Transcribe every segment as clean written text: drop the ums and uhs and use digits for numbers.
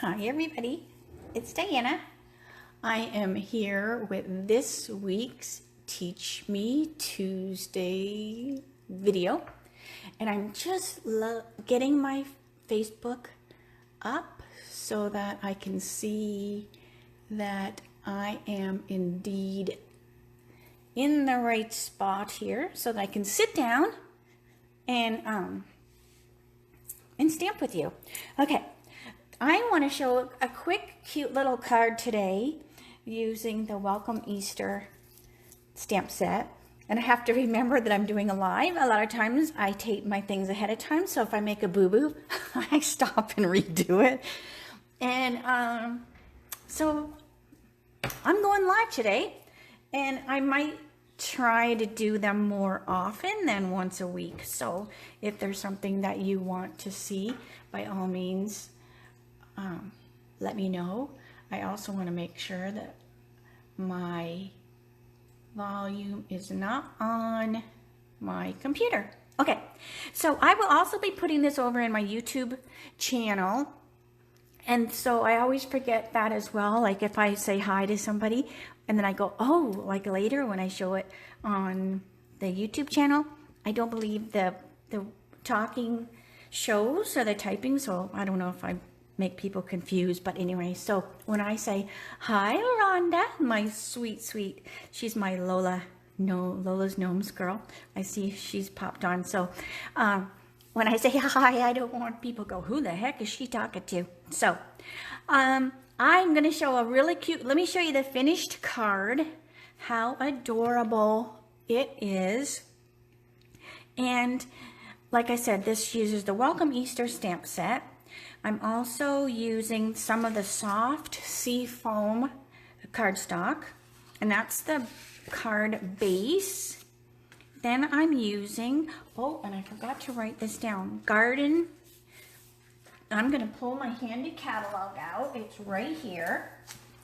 Hi everybody, it's Diana. I am here with this week's Teach Me Tuesday video, and I'm just getting my Facebook up so that I can see that I am indeed in the right spot here, so that I can sit down and stamp with you. Okay. I want to show a quick, cute little card today using the Welcome Easter stamp set. And I have to remember that I'm doing a live. A lot of times I tape my things ahead of time, so if I make a boo-boo, I stop and redo it. And so I'm going live today, and I might try to do them more often than once a week. So if there's something that you want to see, by all means, let me know. I also want to make sure that my volume is not on my computer. Okay, so I will also be putting this over in my YouTube channel, and so I always forget that as well. Like if I say hi to somebody and then I go, oh, like later when I show it on the YouTube channel, I don't believe the talking shows or the typing, so I don't know if I make people confused. But anyway, so when I say, hi, Rhonda, my sweet, she's my Lola's Gnomes girl. I see she's popped on. So when I say hi, I don't want people to go, who the heck is she talking to? So I'm going to show a really cute, let me show you the finished card, how adorable it is. And like I said, this uses the Welcome Easter stamp set. I'm also using some of the soft sea foam cardstock, and that's the card base. Then I'm using, oh, and I forgot to write this down, Garden. I'm going to pull my handy catalog out. It's right here.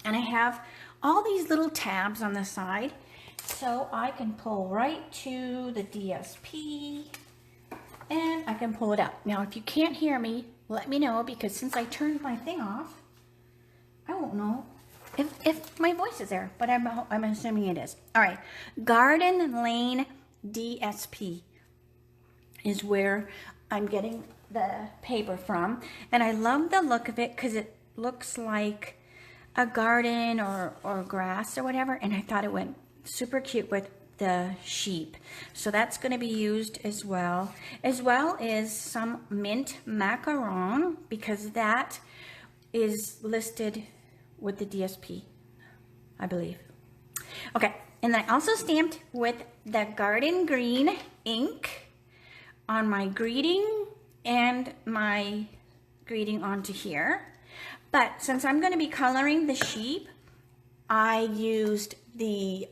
And I have all these little tabs on the side, so I can pull right to the DSP, and I can pull it up. Now, if you can't hear me, let me know, because since I turned my thing off, I won't know if my voice is there, but I'm assuming it is. All right, Garden Lane DSP is where I'm getting the paper from, and I love the look of it because it looks like a garden or grass or whatever, and I thought it went super cute with the sheep. So that's going to be used as well as some mint macaron, because that is listed with the DSP, I believe. Okay, and I also stamped with the Garden Green ink on my greeting and my greeting onto here. But since I'm going to be coloring the sheep, I used the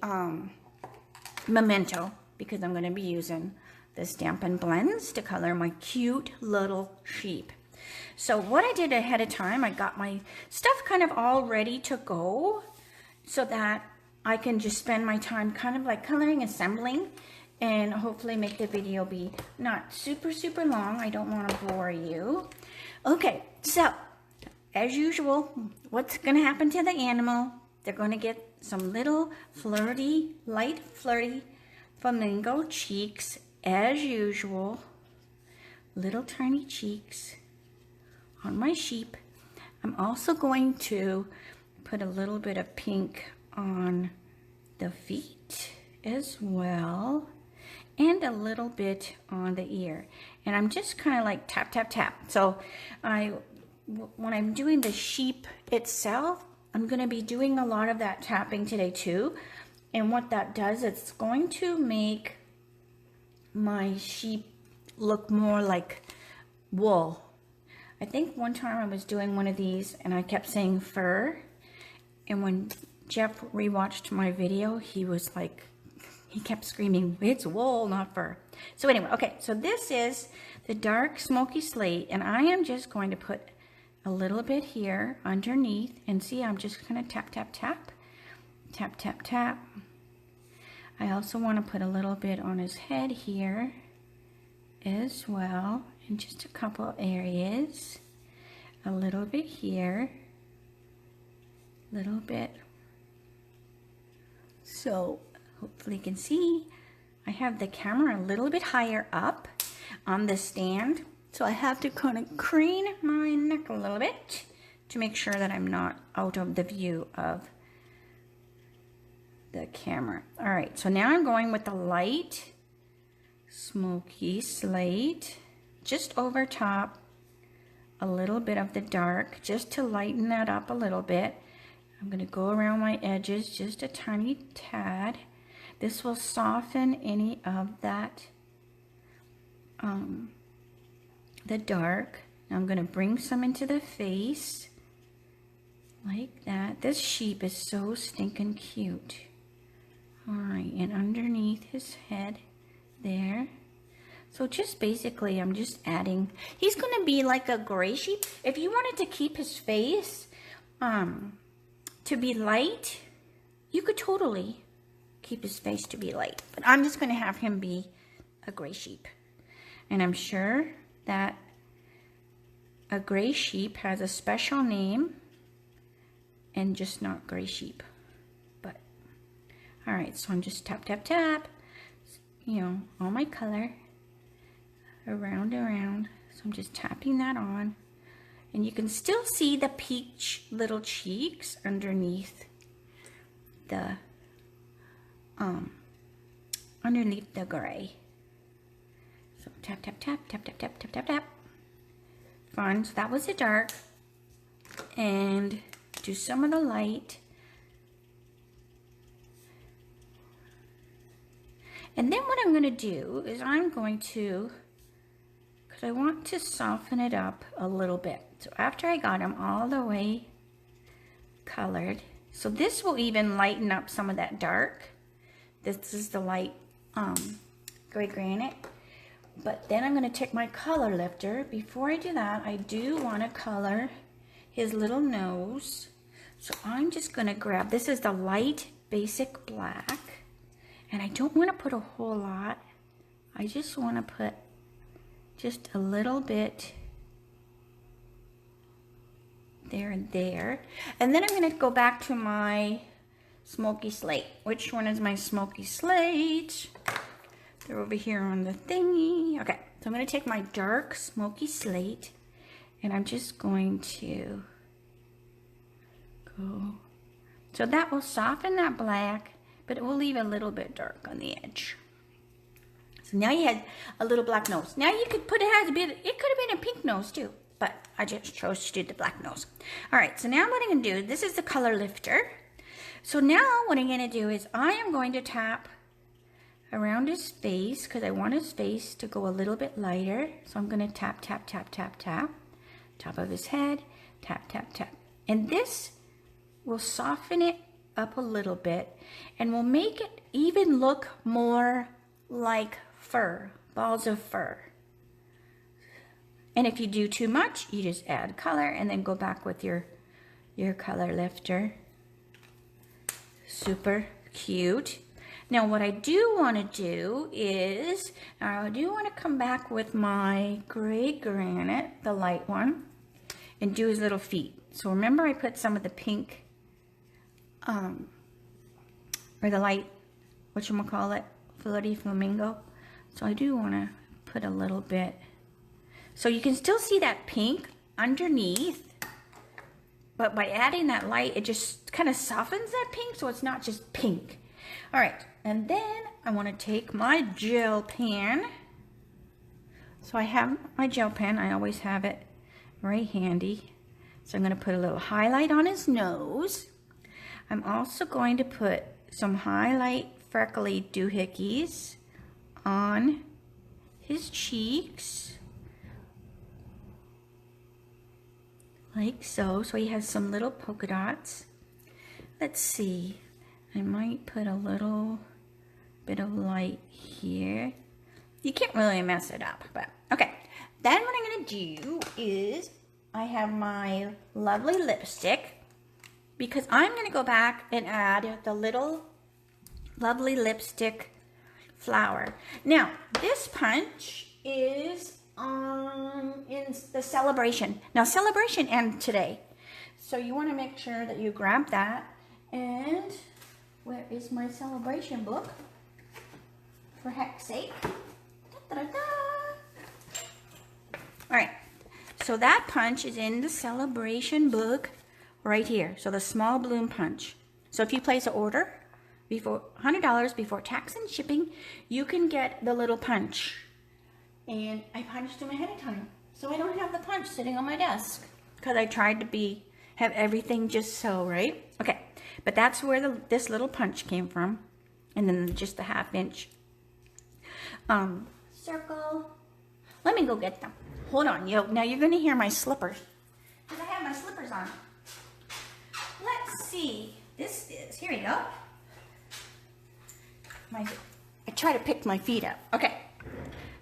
Memento, because I'm going to be using the Stampin' blends to color my cute little sheep. So what I did ahead of time, I got my stuff kind of all ready to go so that I can just spend my time kind of like coloring, assembling, and hopefully make the video be not super long. I don't want to bore you. Okay, so as usual, what's going to happen to the animal? They're going to get some little light flirty flamingo cheeks, as usual. Little tiny cheeks on my sheep. I'm also going to put a little bit of pink on the feet as well, and a little bit on the ear. And I'm just kind of like tap, tap, tap. So when I'm doing the sheep itself, I'm going to be doing a lot of that tapping today too. And what that does, it's going to make my sheep look more like wool. I think one time I was doing one of these and I kept saying fur. And when Jeff rewatched my video, he was like, he kept screaming, it's wool, not fur. So anyway, okay, so this is the dark smoky slate, and I am just going to put a little bit here underneath, and see, I'm just gonna tap, tap, tap, tap, tap, tap. I also want to put a little bit on his head here as well, in just a couple areas. a little bit here, a little bit. So hopefully you can see I have the camera a little bit higher up on the stand. So I have to kind of crane my neck a little bit to make sure that I'm not out of the view of the camera. All right, so now I'm going with the light smoky slate just over top, a little bit of the dark just to lighten that up a little bit. I'm going to go around my edges just a tiny tad. This will soften any of that the dark. I'm going to bring some into the face like that. This sheep is so stinking cute. All right, and underneath his head there. So just basically I'm just adding, he's going to be like a gray sheep. If you wanted to keep his face to be light, you could totally keep his face to be light. But I'm just going to have him be a gray sheep. And I'm sure that a gray sheep has a special name and just not gray sheep. But, all right, so I'm just tap, tap, tap, you know, all my color around. So I'm just tapping that on. And you can still see the peach little cheeks underneath the, gray. So tap, tap, tap, tap, tap, tap, tap, tap, tap. Fun. So that was the dark. And do some of the light. And then what I'm going to do is I'm going to, because I want to soften it up a little bit. So after I got them all the way colored, so this will even lighten up some of that dark. This is the light gray granite. But then I'm going to take my color lifter. Before I do that, I do want to color his little nose. So I'm just going to grab, this is the light basic black. And I don't want to put a whole lot. I just want to put just a little bit there and there. And then I'm going to go back to my smoky slate. Which one is my smoky slate? They're over here on the thingy. Okay, so I'm going to take my dark smoky slate and I'm just going to go. So that will soften that black, but it will leave a little bit dark on the edge. So now you had a little black nose. Now you could put it as a bit, it could have been a pink nose too, but I just chose to do the black nose. All right, so now what I'm going to do, this is the color lifter. So now what I'm going to do is I am going to tap around his face because I want his face to go a little bit lighter. So I'm going to tap, tap, tap, tap, tap. Top of his head, tap, tap, tap. And this will soften it up a little bit and will make it even look more like fur, balls of fur. And if you do too much, you just add color and then go back with your color lifter. Super cute. Now what I do want to do is, I do want to come back with my gray granite, the light one, and do his little feet. So remember I put some of the pink, or the light, whatchamacallit, Flirty Flamingo. So I do want to put a little bit. So you can still see that pink underneath, but by adding that light, it just kind of softens that pink so it's not just pink. All right, and then I want to take my gel pen. So I have my gel pen, I always have it very handy. So I'm going to put a little highlight on his nose. I'm also going to put some highlight freckly doohickeys on his cheeks. Like so. So he has some little polka dots. Let's see. I might put a little bit of light here. You can't really mess it up, but okay. Then what I'm going to do is I have my lovely lipstick because I'm going to go back and add the little lovely lipstick flower. Now, this punch is in the celebration. Now celebration ends today. So you want to make sure that you grab that. And where is my celebration book? For heck's sake. Da-da-da-da. All right. So that punch is in the celebration book right here. So the small bloom punch. So if you place an order before $100 before tax and shipping, you can get the little punch. And I punched them ahead of time. So I don't have the punch sitting on my desk. Because I tried to have everything just so, right? Okay. But that's where this little punch came from. And then just the 1/2 inch circle. Let me go get them. Hold on. Now you're going to hear my slippers. Because I have my slippers on. Let's see. This is, here we go. I try to pick my feet up. Okay.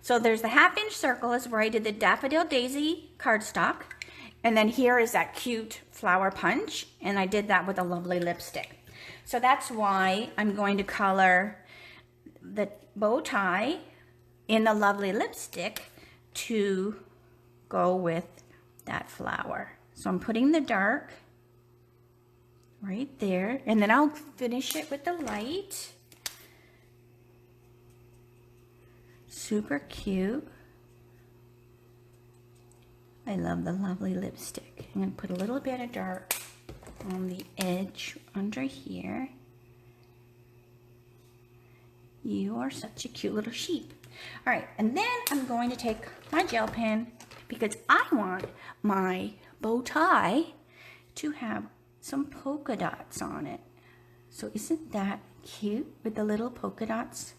So there's the 1/2 inch circle is where I did the Daffodil Daisy cardstock. And then here is that cute flower punch. And I did that with a lovely lipstick. So that's why I'm going to color the bow tie in the lovely lipstick to go with that flower. So I'm putting the dark right there. And then I'll finish it with the light. Super cute. I love the lovely lipstick. I'm going to put a little bit of dark on the edge under here. You are such a cute little sheep. All right, and then I'm going to take my gel pen because I want my bow tie to have some polka dots on it. So isn't that cute with the little polka dots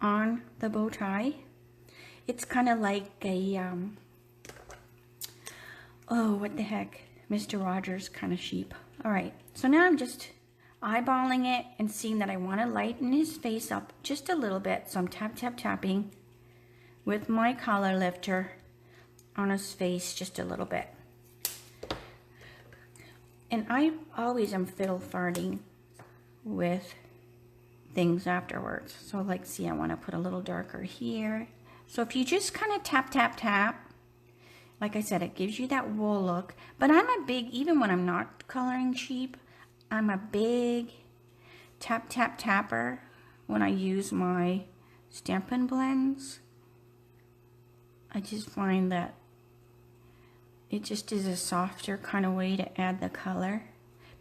on the bow tie? It's kind of like a, oh, what the heck, Mr. Rogers kind of sheep. All right, so now I'm just eyeballing it and seeing that I want to lighten his face up just a little bit. So I'm tapping with my color lifter on his face just a little bit. And I always am fiddle farting with things afterwards. So like, see, I want to put a little darker here. So if you just kind of tap, like I said, it gives you that wool look. But I'm a big, even when I'm not coloring sheep, I'm a big tapper when I use my Stampin' blends. I just find that it just is a softer kind of way to add the color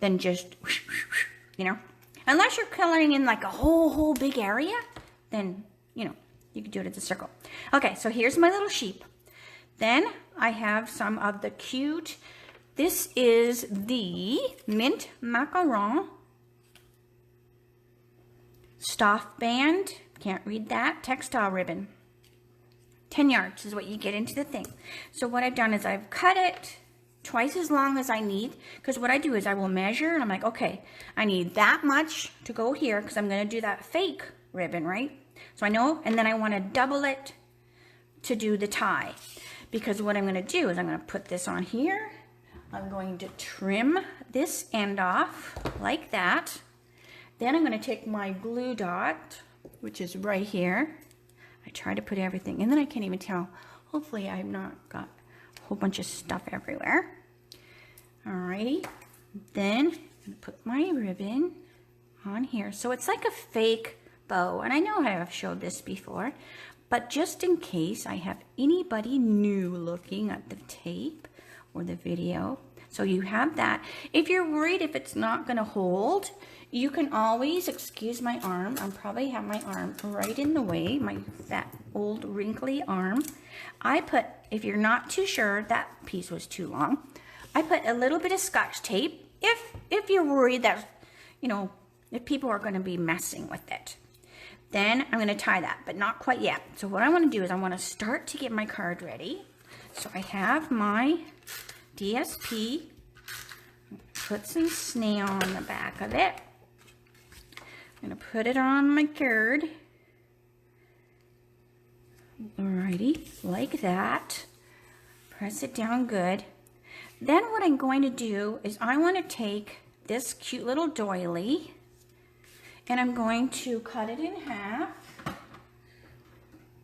than just, you know. Unless you're coloring in like a whole big area, then, you know, you can do it as a circle. Okay, so here's my little sheep. Then I have some of the cute, this is the Mint Macaron Staff Band, can't read that, textile ribbon. 10 yards is what you get into the thing. So what I've done is I've cut it twice as long as I need, because what I do is I will measure and I'm like, okay, I need that much to go here because I'm going to do that fake ribbon, right? So I know, and then I want to double it to do the tie, because what I'm going to do is I'm going to put this on here. I'm going to trim this end off like that. Then I'm going to take my glue dot, which is right here. I try to put everything, and then I can't even tell. Hopefully I've not got a whole bunch of stuff everywhere. Alrighty, then I'm gonna put my ribbon on here. So it's like a fake bow, and I know I have showed this before, but just in case I have anybody new looking at the tape or the video, so you have that. If you're worried if it's not gonna hold, you can always, excuse my arm, I probably have my arm right in the way, my fat, old, wrinkly arm. I put, if you're not too sure, that piece was too long, I put a little bit of Scotch tape if you're worried that, you know, if people are going to be messing with it. Then I'm going to tie that, but not quite yet. So what I want to do is I want to start to get my card ready. So I have my DSP, put some snail on the back of it. I'm going to put it on my card. Alrighty, like that. Press it down good. Then what I'm going to do is I want to take this cute little doily and I'm going to cut it in half.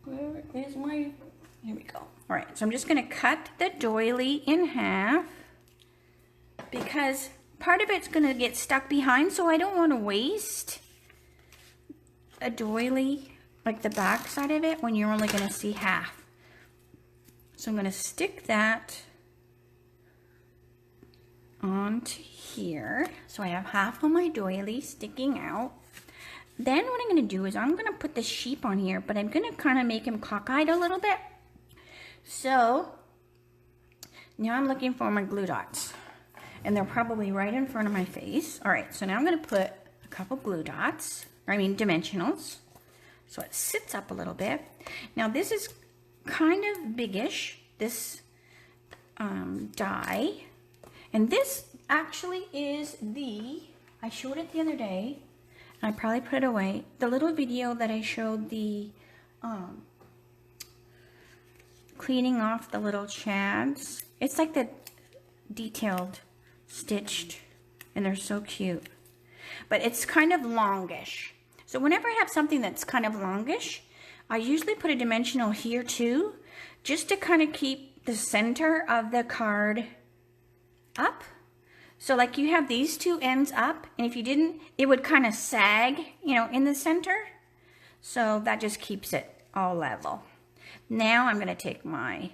Where is my, Here we go. All right, so I'm just gonna cut the doily in half because part of it's gonna get stuck behind, so I don't wanna waste a doily, like the back side of it, when you're only gonna see half. So I'm gonna stick that onto here. So I have half of my doily sticking out. Then what I'm gonna do is I'm gonna put the sheep on here, but I'm gonna kind of make him cockeyed a little bit. So now I'm looking for my glue dots, and they're probably right in front of my face. All right, so now I'm gonna put a couple glue dots, dimensionals, so it sits up a little bit. Now this is kind of biggish, this die, and this actually is I showed it the other day, and I probably put it away, the little video that I showed the cleaning off the little chads. It's like the detailed stitched, and they're so cute, but it's kind of longish. So whenever I have something that's kind of longish, I usually put a dimensional here too, just to kind of keep the center of the card up. So like you have these two ends up, and if you didn't, it would kind of sag, in the center. So that just keeps it all level. Now I'm going to take my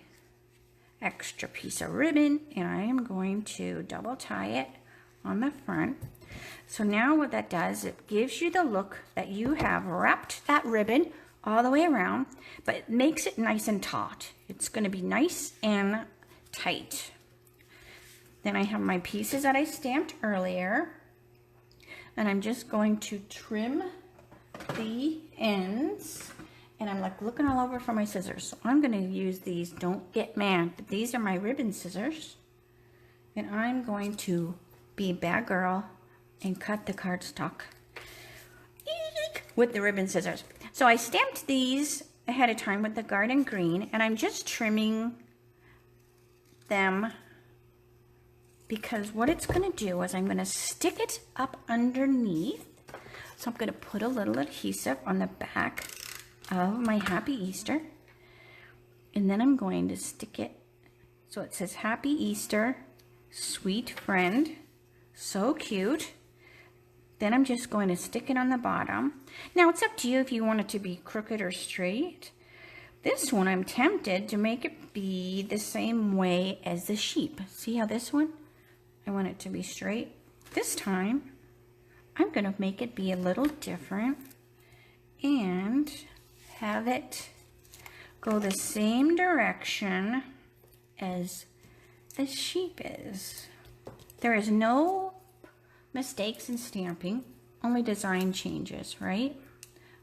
extra piece of ribbon, and I am going to double tie it on the front. So now what that does, it gives you the look that you have wrapped that ribbon all the way around, but it makes it nice and taut. It's going to be nice and tight. Then I have my pieces that I stamped earlier, and I'm just going to trim the ends. And I'm like looking all over for my scissors. So I'm going to use these, don't get mad, but these are my ribbon scissors. And I'm going to be a bad girl and cut the cardstock with the ribbon scissors. So I stamped these ahead of time with the garden green, and I'm just trimming them because what it's going to do is I'm going to stick it up underneath. So I'm going to put a little adhesive on the back of my Happy Easter, and then I'm going to stick it so it says Happy Easter, sweet friend, so cute. Then I'm just going to stick it on the bottom. Now it's up to you if you want it to be crooked or straight. This one I'm tempted to make it be the same way as the sheep. See how this one, I want it to be straight. This time I'm going to make it be a little different and have it go the same direction as the sheep is. There is no mistakes in stamping, only design changes, right?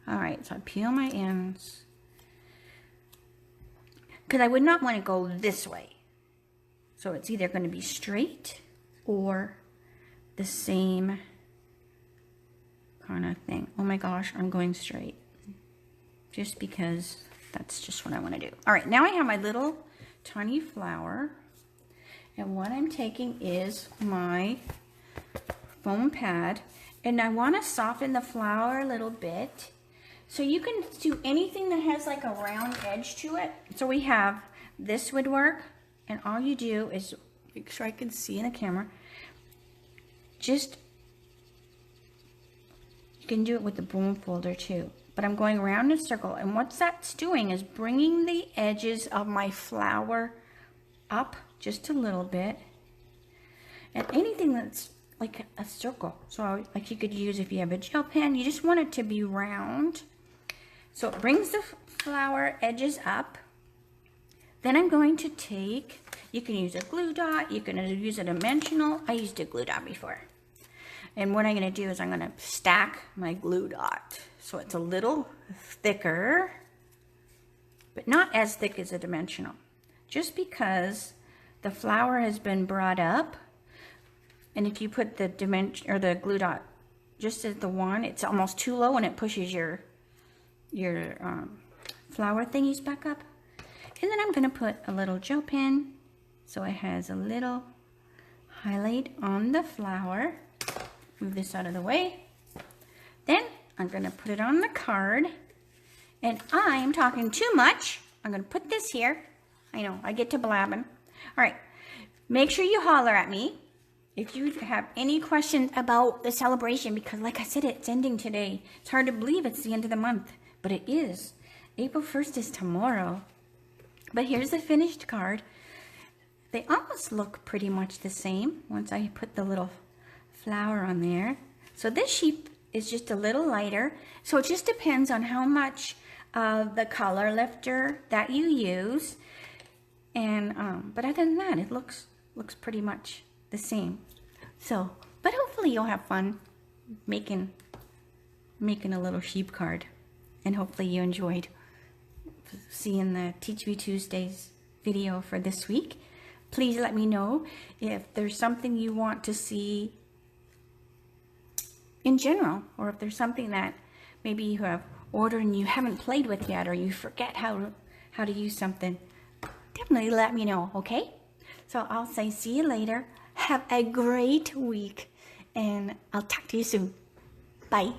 All right, so I peel my ends because I would not want to go this way. So it's either going to be straight or the same kind of thing. Oh my gosh, I'm going straight. Just because that's just what I want to do. All right, now I have my little tiny flower, and what I'm taking is my foam pad, and I want to soften the flower a little bit. So you can do anything that has like a round edge to it. So we have, this would work, and all you do is, make sure I can see in the camera, just, you can do it with the boom folder too. But I'm going around in a circle, and what that's doing is bringing the edges of my flower up just a little bit, and anything that's like a circle, so like you could use if you have a gel pen, you just want it to be round, so it brings the flower edges up. Then I'm going to take, you can use a glue dot, you can use a dimensional. I used a glue dot before. And what I'm going to do is I'm going to stack my glue dot so it's a little thicker, but not as thick as a dimensional. Just because the flower has been brought up, and if you put the dimension or the glue dot just as the one, it's almost too low and it pushes your flower thingies back up. And then I'm going to put a little gel pen so it has a little highlight on the flower. Move this out of the way. Then I'm going to put it on the card, and I'm talking too much, I'm going to put this here. I know, I get to blabbing. All right, make sure you holler at me if you have any questions about the celebration, because like I said, it's ending today. It's hard to believe it's the end of the month, but it is. April 1st is tomorrow. But here's the finished card. They almost look pretty much the same once I put the little flower on there. So this sheep is just a little lighter. So it just depends on how much of the color lifter that you use. And but other than that, it looks pretty much the same. So, but hopefully you'll have fun making a little sheep card, and hopefully you enjoyed seeing the Teach Me Tuesdays video for this week. Please let me know if there's something you want to see in general, or if there's something that maybe you have ordered and you haven't played with yet, or you forget how to use something. Definitely let me know, okay? So I'll say see you later. Have a great week, and I'll talk to you soon. Bye.